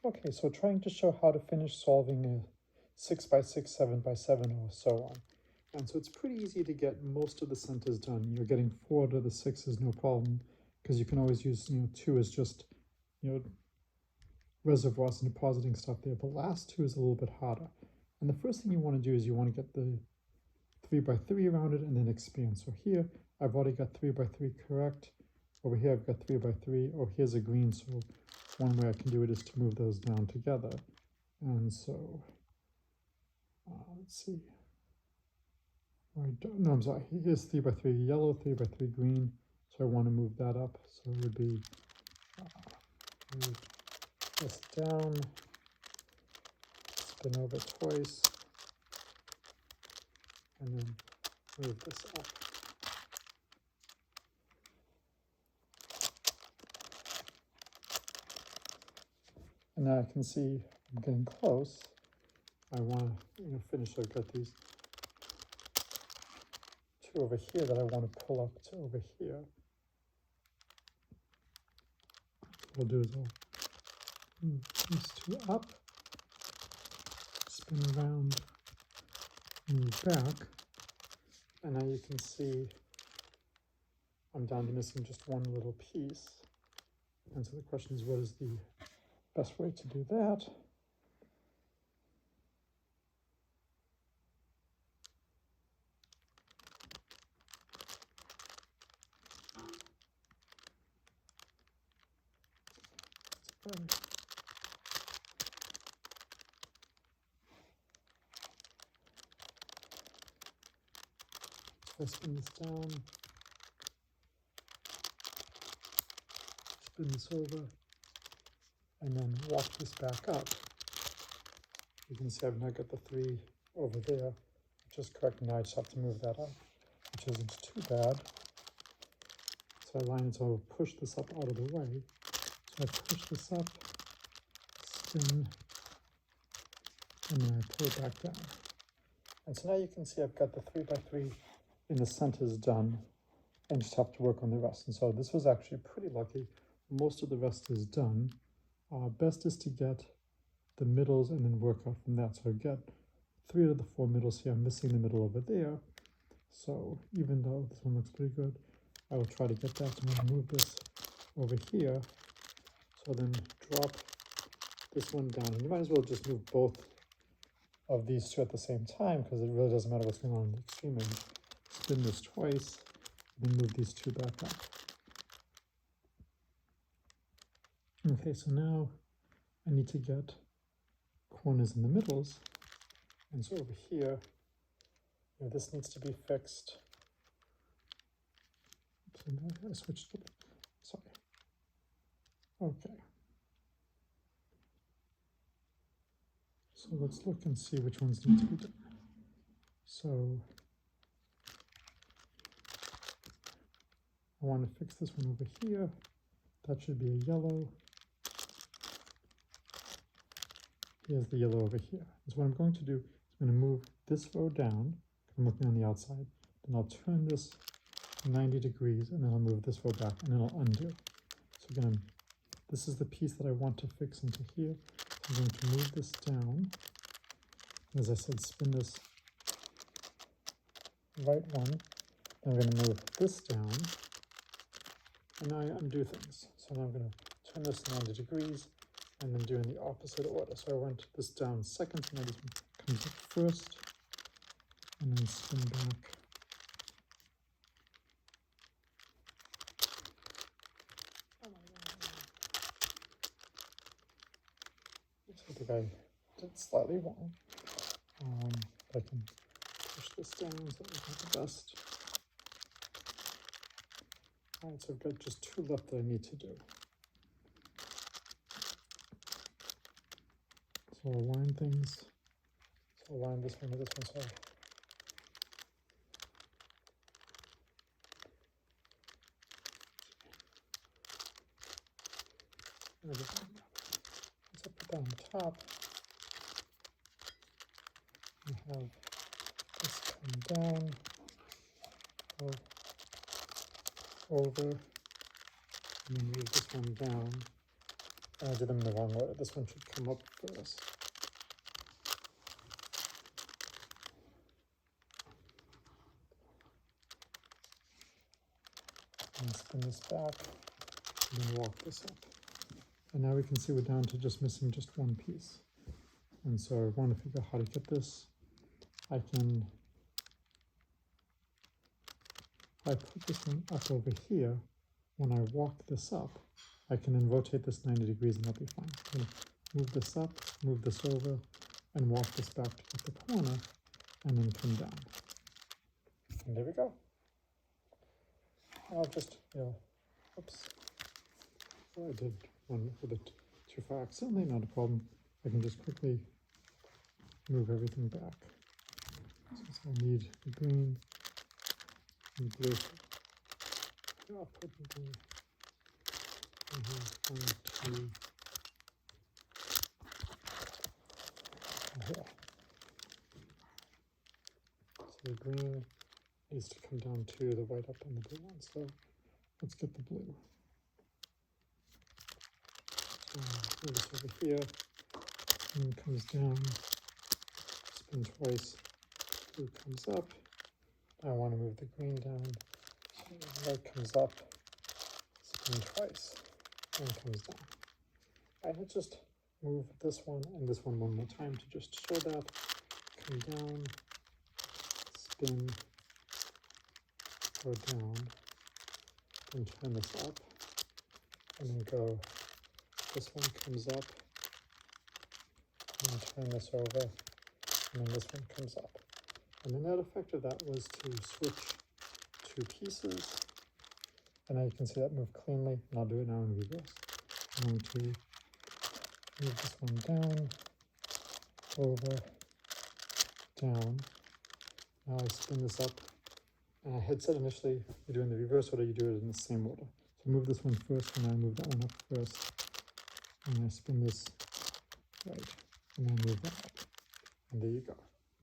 Okay, so trying to show how to finish solving a 6 by 6, 7 by 7, or so on. And so it's pretty easy to get most of the centers done. You're getting 4 to the 6 is no problem, because you can always use, 2 as just, reservoirs and depositing stuff there. The last 2 is a little bit harder. And the first thing you want to do is you want to get the 3 by 3 around it and then expand. So here, I've already got 3 by 3 correct. Over here, I've got 3 by 3. Oh, here's a green, so one way I can do it is to move those down together. And so, let's see. No, I'm sorry. Here's 3 by 3 yellow, 3 by 3 green. So I want to move that up. So it would be move this down, spin over twice, and then move this up. And now I can see I'm getting close. I want to finish. I've got these 2 over here that I want to pull up to over here. What I'll do is I'll move these 2 up, spin around, move back, and now you can see I'm down to missing just one little piece. And so the question is, what is the best way to do that? So I spin this down, spin this over, and then walk this back up. You can see I've now got the 3 over there, which is correct. Now I just have to move that up, which isn't too bad. So I line it, so I'll push this up out of the way. So I push this up, spin, and then I pull it back down. And so now you can see I've got the 3 by 3 in the centers done, and just have to work on the rest. And so this was actually pretty lucky. Most of the rest is done. Best is to get the middles and then work out from that. So I've got 3 out of the 4 middles here. I'm missing the middle over there. So even though this one looks pretty good, I will try to get that. I'm going to move this over here. So then drop this one down. And you might as well just move both of these 2 at the same time, because it really doesn't matter what's going on in the extreme edge. Spin this twice, and then move these 2 back up. Okay, so now I need to get corners in the middles. And so over here, this needs to be fixed. So now I switched it. Sorry. Okay. So let's look and see which ones need to be done. So I want to fix this one over here. That should be a yellow. Here's the yellow over here. So what I'm going to do is I'm going to move this row down. I'm looking on the outside. Then I'll turn this 90 degrees, and then I'll move this row back, and then I'll undo. So again, this is the piece that I want to fix into here. So I'm going to move this down. As I said, spin this right one. I'm going to move this down, and now I undo things. So now I'm going to turn this 90 degrees, and then do in the opposite order. So I went this down second, and now this one comes up first, and then spin back. I think I did slightly wrong. I can push this down so that it's not the best. All right, so I've got just 2 left that I need to do. So I'll align things. So I'll align this one with this one. So once I put that on top, I have this come down, go over, and then move this one down, I did them in the wrong order. This one should come up first. And spin this back, and then walk this up. And now we can see we're down to just missing just one piece. And so I want to figure out how to get this. I put this one up over here. When I walk this up, I can then rotate this 90 degrees and that'll be fine. I'm going to move this up, move this over, and walk this back to get the corner, and then come down. And there we go. I'll just, oops. So I did one with it too far accidentally, not a problem. I can just quickly move everything back. So I need the green and blue. I'll put the green. One, two, here. So the green needs to come down to the white up on the blue one. So let's get the blue. So move this over here. Green comes down. Spin twice. Blue comes up. I want to move the green down. So the white comes up. Spin twice. And comes down. I had just move this one and this one more time to just show that. Come down, spin, go down, and turn this up, and then go. This one comes up, and then turn this over, and then this one comes up. And the net effect of that was to switch two pieces. And now you can see that move cleanly, and I'll do it now in reverse. I'm going to move this one down, over, down. Now I spin this up, and I had said initially, you do it in the reverse order, you do it in the same order. So move this one first, and I move that one up first. And I spin this right, and then move that up. And there you go.